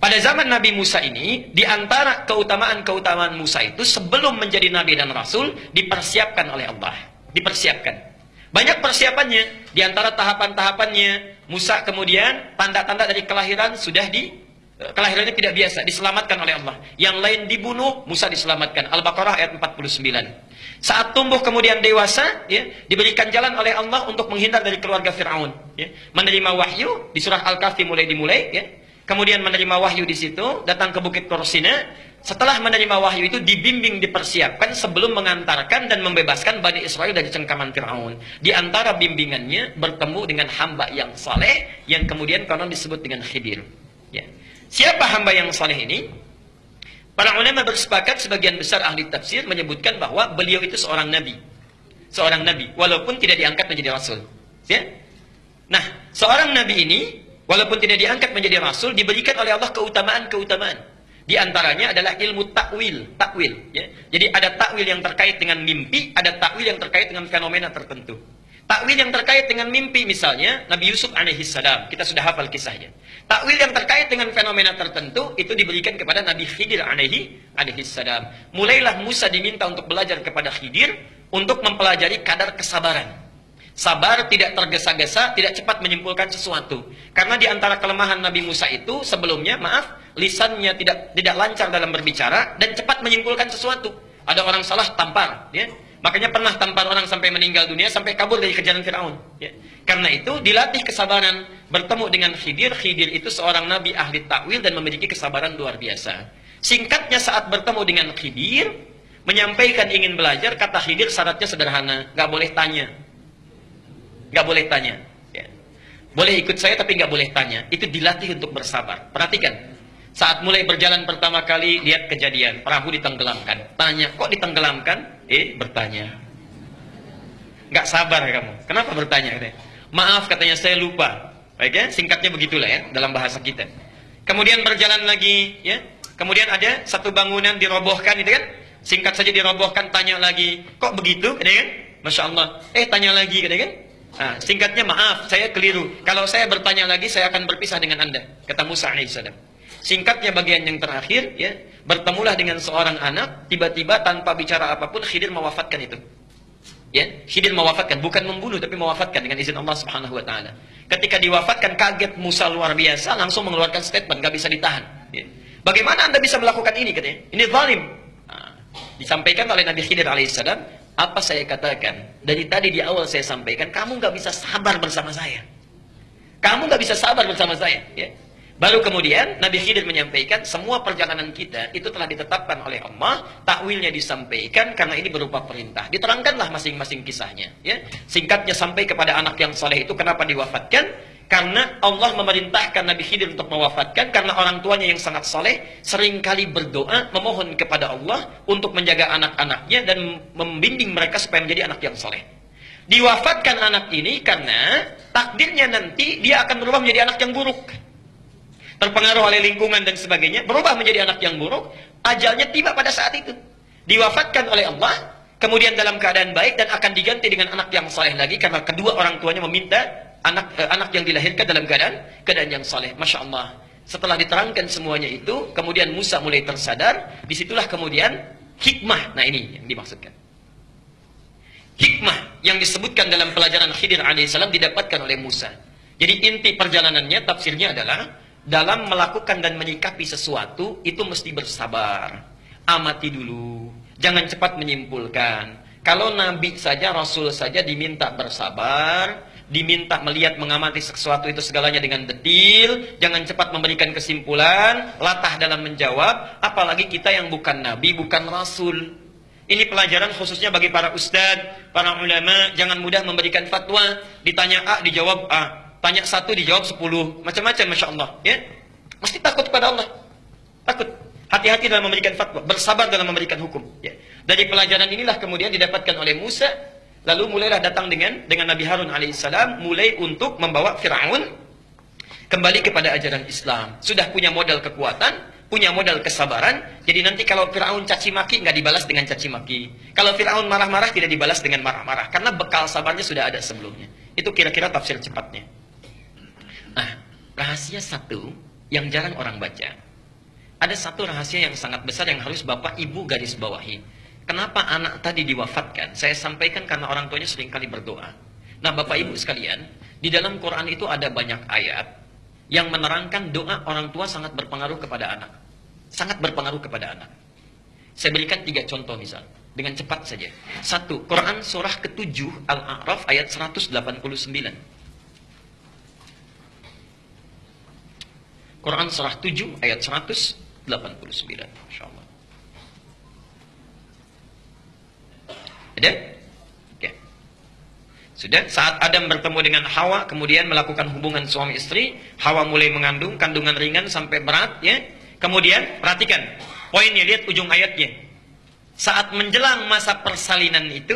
Pada zaman Nabi Musa ini, di antara keutamaan-keutamaan Musa itu sebelum menjadi Nabi dan Rasul, dipersiapkan oleh Allah. Dipersiapkan. Banyak persiapannya. Di antara tahapan-tahapannya, Musa kemudian tanda-tanda dari kelahiran sudah kelahirannya tidak biasa, diselamatkan oleh Allah. Yang lain dibunuh, Musa diselamatkan. Al-Baqarah ayat 49. Saat tumbuh kemudian dewasa, ya, diberikan jalan oleh Allah untuk menghindar dari keluarga Fir'aun. Ya. Menerima wahyu, di surah Al-Kahfi dimulai. Ya. Kemudian menerima wahyu di situ, datang ke Bukit Tursina. Setelah menerima wahyu itu dibimbing, dipersiapkan sebelum mengantarkan dan membebaskan Bani Israel dari cengkaman Fir'aun. Di antara bimbingannya bertemu dengan hamba yang saleh yang kemudian konon disebut dengan Khidir. Ya. Siapa hamba yang saleh ini? Para ulama bersepakat, sebagian besar ahli tafsir menyebutkan bahwa beliau itu seorang nabi. Seorang nabi, walaupun tidak diangkat menjadi rasul. Ya? Nah, seorang nabi ini walaupun tidak diangkat menjadi rasul, diberikan oleh Allah keutamaan-keutamaan. Di antaranya adalah ilmu takwil. Ya. Jadi ada takwil yang terkait dengan mimpi, ada takwil yang terkait dengan fenomena tertentu. Takwil yang terkait dengan mimpi, misalnya Nabi Yusuf alaihissalam, kita sudah hafal kisahnya. Takwil yang terkait dengan fenomena tertentu itu diberikan kepada Nabi Khidir alaihissalam. Mulailah Musa diminta untuk belajar kepada Khidir untuk mempelajari kadar kesabaran. Sabar, tidak tergesa-gesa, tidak cepat menyimpulkan sesuatu. Karena di antara kelemahan Nabi Musa itu sebelumnya, lisannya tidak lancar dalam berbicara dan cepat menyimpulkan sesuatu. Ada orang salah tampar, ya. Makanya pernah tampar orang sampai meninggal dunia, sampai kabur dari kejaran Fir'aun. Ya. Karena itu dilatih kesabaran, bertemu dengan Khidir. Khidir itu seorang nabi ahli takwil dan memiliki kesabaran luar biasa. Singkatnya, saat bertemu dengan Khidir, menyampaikan ingin belajar, kata Khidir syaratnya sederhana, nggak boleh tanya. Nggak boleh tanya. Ya. Boleh ikut saya tapi nggak boleh tanya. Itu dilatih untuk bersabar. Perhatikan. Saat mulai berjalan pertama kali, lihat kejadian. Perahu ditenggelamkan. Tanya, kok ditenggelamkan? Bertanya. Nggak sabar kamu. Kenapa bertanya? Maaf, katanya, saya lupa. Baik ya? Singkatnya begitulah ya, dalam bahasa kita. Kemudian berjalan lagi. Ya. Kemudian ada satu bangunan dirobohkan, itu kan? Singkat saja dirobohkan, tanya lagi. Kok begitu? Kan? Masya Allah. Tanya lagi, kan? Nah, singkatnya, maaf, saya keliru. Kalau saya bertanya lagi, saya akan berpisah dengan Anda, kata Musa alaihissalam. Singkatnya bagian yang terakhir, ya, bertemulah dengan seorang anak, tiba-tiba tanpa bicara apapun, Khidir mewafatkan itu. Ya, Khidir mewafatkan, bukan membunuh, tapi mewafatkan dengan izin Allah Subhanahu Wa Taala. Ketika diwafatkan, kaget Musa luar biasa, langsung mengeluarkan statement, nggak bisa ditahan. Ya. Bagaimana Anda bisa melakukan ini, katanya? Ini zalim. Nah, disampaikan oleh Nabi Khidir alaihissalam. Apa saya katakan? Dari tadi di awal saya sampaikan, kamu nggak bisa sabar bersama saya. Kamu nggak bisa sabar bersama saya. Ya. Baru kemudian Nabi Khidir menyampaikan, semua perjalanan kita itu telah ditetapkan oleh Allah, takwilnya disampaikan karena ini berupa perintah. Diterangkanlah masing-masing kisahnya. Ya. Singkatnya sampai kepada anak yang saleh itu kenapa diwafatkan? Karena Allah memerintahkan Nabi Khidir untuk mewafatkan, karena orang tuanya yang sangat saleh seringkali berdoa memohon kepada Allah untuk menjaga anak-anaknya dan membimbing mereka supaya menjadi anak yang saleh. Diwafatkan anak ini karena takdirnya nanti dia akan berubah menjadi anak yang buruk. Terpengaruh oleh lingkungan dan sebagainya, berubah menjadi anak yang buruk, ajalnya tiba pada saat itu. Diwafatkan oleh Allah, kemudian dalam keadaan baik dan akan diganti dengan anak yang saleh lagi karena kedua orang tuanya meminta anak yang dilahirkan dalam keadaan yang saleh. Masya Allah. Setelah diterangkan semuanya itu, kemudian Musa mulai tersadar. Disitulah kemudian hikmah. Nah, ini yang dimaksudkan. Hikmah yang disebutkan dalam pelajaran Khidir alaihissalam didapatkan oleh Musa. Jadi inti perjalanannya, tafsirnya adalah dalam melakukan dan menyikapi sesuatu itu mesti bersabar. Amati dulu. Jangan cepat menyimpulkan. Kalau Nabi saja, Rasul saja diminta bersabar, diminta melihat, mengamati sesuatu itu segalanya dengan detil, jangan cepat memberikan kesimpulan, latah dalam menjawab, apalagi kita yang bukan Nabi, bukan Rasul. Ini pelajaran khususnya bagi para ustadz, para ulama, jangan mudah memberikan fatwa, ditanya A, dijawab A, tanya 1, dijawab 10, macam-macam, Masya Allah. Ya? Mesti takut kepada Allah. Takut. Hati-hati dalam memberikan fatwa, bersabar dalam memberikan hukum. Ya. Dari pelajaran inilah kemudian didapatkan oleh Musa. Lalu mulailah datang dengan Nabi Harun alaihissalam, mulai untuk membawa Fir'aun kembali kepada ajaran Islam. Sudah punya modal kekuatan, punya modal kesabaran. Jadi nanti kalau Fir'aun caci maki, nggak dibalas dengan caci maki. Kalau Fir'aun marah-marah, tidak dibalas dengan marah-marah. Karena bekal sabarnya sudah ada sebelumnya. Itu kira-kira tafsir cepatnya. Nah, rahasia satu yang jarang orang baca. Ada satu rahasia yang sangat besar yang harus Bapak Ibu garis bawahi. Kenapa anak tadi diwafatkan? Saya sampaikan karena orang tuanya seringkali berdoa. Nah, Bapak Ibu sekalian, di dalam Quran itu ada banyak ayat yang menerangkan doa orang tua sangat berpengaruh kepada anak. Sangat berpengaruh kepada anak. Saya berikan 3 contoh misal, dengan cepat saja. 1, Quran surah ke-7 Al-A'raf ayat 189. Quran surah 7 ayat 189. Insyaallah. Ada? Oke. Sudah, saat Adam bertemu dengan Hawa, kemudian melakukan hubungan suami istri, Hawa mulai mengandung, kandungan ringan sampai berat, ya. Kemudian, perhatikan, poinnya, lihat ujung ayatnya. Saat menjelang masa persalinan itu,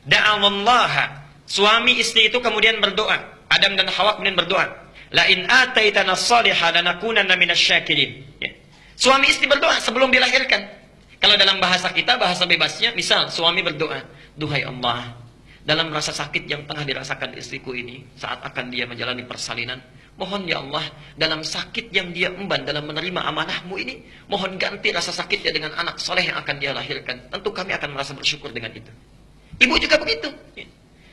da'awallaha, suami istri itu kemudian berdoa, Adam dan Hawa kemudian berdoa, la in ataitana shalihan lanakunanna minasyakirin. Ya. Suami istri berdoa sebelum dilahirkan. Kalau dalam bahasa kita, bahasa bebasnya, misal suami berdoa, duhai Allah, dalam rasa sakit yang tengah dirasakan istriku ini saat akan dia menjalani persalinan, mohon ya Allah, dalam sakit yang dia emban dalam menerima amanahmu ini, mohon ganti rasa sakitnya dengan anak soleh yang akan dia lahirkan. Tentu kami akan merasa bersyukur dengan itu. Ibu juga begitu. Ya.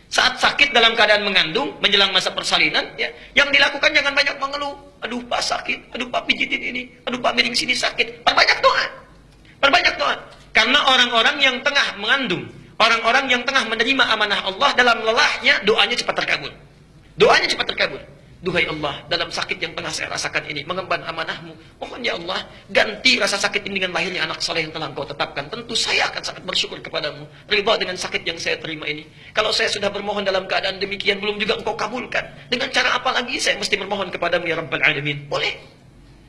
Saat sakit dalam keadaan mengandung, menjelang masa persalinan, ya, yang dilakukan jangan banyak mengeluh. Aduh Pak sakit, aduh Pak pijitin ini, aduh Pak miring sini sakit. Perbanyak doa. Perbanyak doa. Karena orang-orang yang tengah mengandung, orang-orang yang tengah menerima amanah Allah dalam lelahnya, doanya cepat terkabul. Doanya cepat terkabul. Duhai Allah, dalam sakit yang tengah saya rasakan ini, mengemban amanahmu, mohon ya Allah, ganti rasa sakit ini dengan lahirnya anak soleh yang telah engkau tetapkan. Tentu saya akan sangat bersyukur kepadamu, ridha dengan sakit yang saya terima ini. Kalau saya sudah bermohon dalam keadaan demikian, belum juga engkau kabulkan. Dengan cara apa lagi saya mesti bermohon kepadamu ya Rabbal Alamin? Boleh.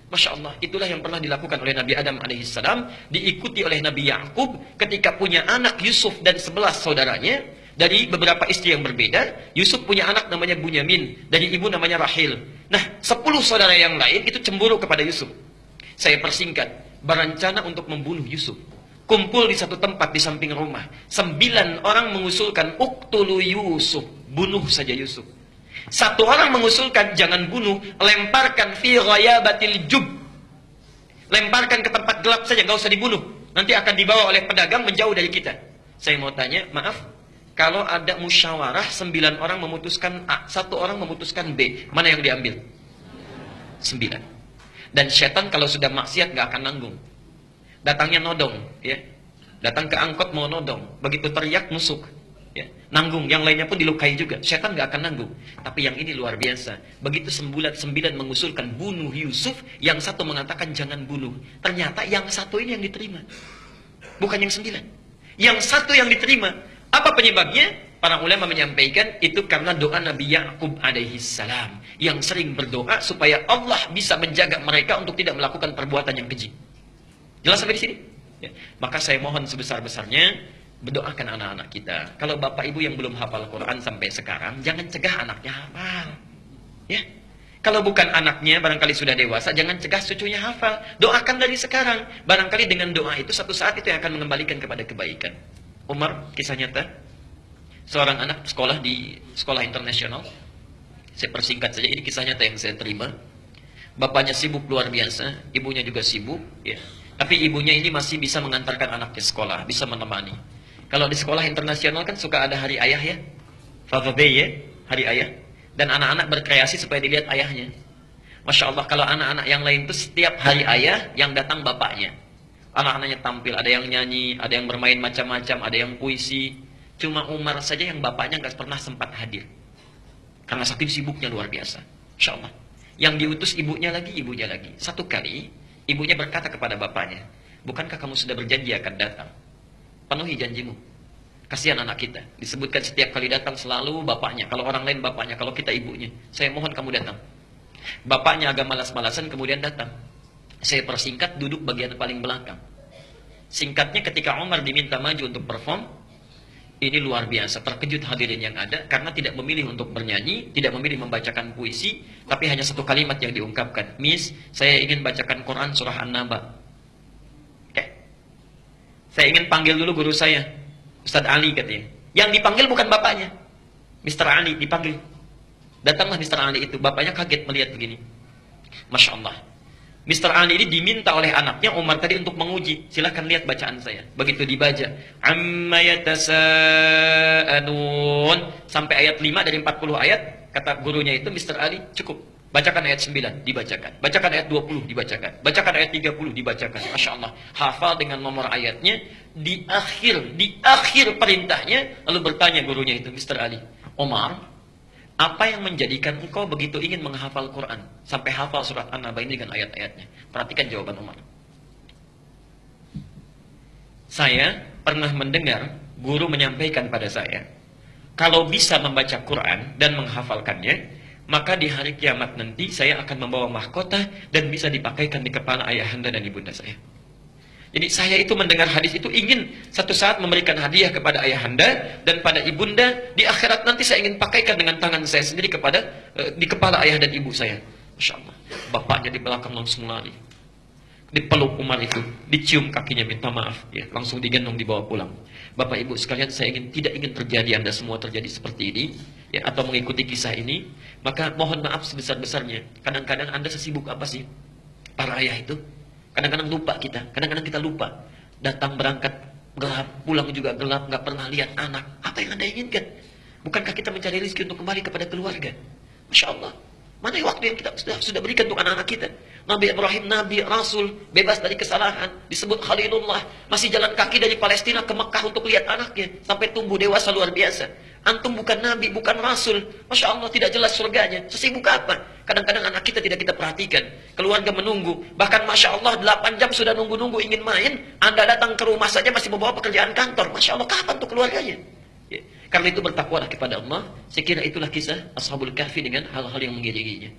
Masya Allah, itulah yang pernah dilakukan oleh Nabi Adam alaihissalam, diikuti oleh Nabi Yakub ketika punya anak Yusuf dan 11 saudaranya, dari beberapa istri yang berbeda. Yusuf punya anak namanya Bunyamin, dari ibu namanya Rahil. Nah, 10 saudara yang lain itu cemburu kepada Yusuf. Saya persingkat, berencana untuk membunuh Yusuf. Kumpul di satu tempat di samping rumah. 9 orang mengusulkan, uqtulu Yusuf, bunuh saja Yusuf. 1 orang mengusulkan, jangan bunuh, lemparkan fi ghayabatil jub. Lemparkan ke tempat gelap saja, nggak usah dibunuh. Nanti akan dibawa oleh pedagang menjauh dari kita. Saya mau tanya, maaf, kalau ada musyawarah, 9 orang memutuskan A, 1 orang memutuskan B, mana yang diambil? 9. Dan setan kalau sudah maksiat gak akan nanggung. Datangnya nodong, ya. Datang ke angkot mau nodong, begitu teriak nusuk, ya. Nanggung, yang lainnya pun dilukai juga. Setan gak akan nanggung. Tapi yang ini luar biasa. Begitu 9 mengusulkan bunuh Yusuf, yang 1 mengatakan jangan bunuh. Ternyata yang 1 ini yang diterima, bukan yang 9. Yang 1 yang diterima. Apa penyebabnya? Para ulama menyampaikan itu karena doa Nabi Yakub alaihissalam yang sering berdoa supaya Allah bisa menjaga mereka untuk tidak melakukan perbuatan yang keji. Jelas sampai di sini? Ya. Maka saya mohon sebesar-besarnya berdoakan anak-anak kita. Kalau bapak ibu yang belum hafal Quran sampai sekarang, jangan cegah anaknya hafal. Ya. Kalau bukan anaknya, barangkali sudah dewasa, jangan cegah cucunya hafal. Doakan dari sekarang. Barangkali dengan doa itu satu saat itu yang akan mengembalikan kepada kebaikan. Umar, kisah nyata, seorang anak sekolah di sekolah internasional. Saya persingkat saja, ini kisah nyata yang saya terima. Bapaknya sibuk luar biasa, ibunya juga sibuk, ya. Tapi ibunya ini masih bisa mengantarkan anaknya sekolah, bisa menemani. Kalau di sekolah internasional kan suka ada hari ayah ya, Father Day ya, hari ayah. Dan anak-anak berkreasi supaya dilihat ayahnya. Masya Allah, kalau anak-anak yang lain itu setiap hari ayah yang datang bapaknya. Anak-anaknya tampil, ada yang nyanyi, ada yang bermain macam-macam, ada yang puisi. Cuma Umar saja yang bapaknya nggak pernah sempat hadir. Karena saking sibuknya luar biasa. Insya Allah. Yang diutus ibunya lagi. Satu kali, ibunya berkata kepada bapaknya, bukankah kamu sudah berjanji akan datang? Penuhi janjimu. Kasihan anak kita. Disebutkan setiap kali datang selalu bapaknya. Kalau orang lain bapaknya, kalau kita ibunya. Saya mohon kamu datang. Bapaknya agak malas-malasan kemudian datang. Saya persingkat, duduk bagian paling belakang. Singkatnya, ketika Umar diminta maju untuk perform, ini luar biasa, terkejut hadirin yang ada, karena tidak memilih untuk bernyanyi, tidak memilih membacakan puisi, tapi hanya 1 kalimat yang diungkapkan. Miss, saya ingin bacakan Quran surah An-Naba. Oke. Saya ingin panggil dulu guru saya, Ustadz Ali katanya. Yang dipanggil bukan bapaknya, Mr. Ali dipanggil. Datanglah Mr. Ali itu, bapaknya kaget melihat begini. Masya Allah. Mr. Ali ini diminta oleh anaknya Umar tadi untuk menguji. Silahkan lihat bacaan saya. Begitu dibaca, amma yatasaalun sampai ayat 5 dari 40 ayat, kata gurunya itu, Mr. Ali, cukup. Bacakan ayat 9, dibacakan. Bacakan ayat 20, dibacakan. Bacakan ayat 30, dibacakan. Masya Allah. Hafal dengan nomor ayatnya. Di akhir perintahnya, lalu bertanya gurunya itu, Mr. Ali, Omar, apa yang menjadikan engkau begitu ingin menghafal Quran? Sampai hafal surat An-Naba ini dengan ayat-ayatnya. Perhatikan jawaban Umar. Saya pernah mendengar guru menyampaikan pada saya, kalau bisa membaca Quran dan menghafalkannya, maka di hari kiamat nanti saya akan membawa mahkota dan bisa dipakaikan di kepala ayahanda dan ibunda saya. Jadi saya itu mendengar hadis itu ingin satu saat memberikan hadiah kepada ayahanda dan pada ibunda. Di akhirat nanti saya ingin pakaikan dengan tangan saya sendiri kepada di kepala ayah dan ibu saya. Masya Allah. Bapaknya di belakang langsung lari. Dipeluk Umar itu, dicium kakinya minta maaf, ya, langsung digendong dibawa pulang. Bapak ibu sekalian, saya tidak ingin terjadi Anda semua terjadi seperti ini, ya, atau mengikuti kisah ini. Maka mohon maaf sebesar-besarnya. Kadang-kadang Anda sesibuk apa sih para ayah itu? Kadang-kadang lupa kita, kadang-kadang kita lupa. Datang berangkat gelap, pulang juga gelap, nggak pernah lihat anak. Apa yang Anda inginkan? Bukankah kita mencari rezeki untuk kembali kepada keluarga? Masya Allah. Mana waktu yang kita sudah berikan untuk anak-anak kita? Nabi Ibrahim, Nabi, Rasul, bebas dari kesalahan, disebut Khalilullah, masih jalan kaki dari Palestina ke Mekah untuk lihat anaknya, sampai tumbuh dewasa luar biasa. Antum bukan Nabi, bukan Rasul, Masya Allah, tidak jelas surganya. Sesibuk apa? Kadang-kadang anak kita tidak kita perhatikan. Keluarga menunggu, bahkan Masya Allah 8 jam sudah nunggu-nunggu ingin main. Anda datang ke rumah saja masih membawa pekerjaan kantor. Masya Allah, kapan untuk keluarganya? Ya. Karena itu bertakwalah kepada Allah. Saya kira itulah kisah Ashabul Kahfi dengan hal-hal yang mengiringinya.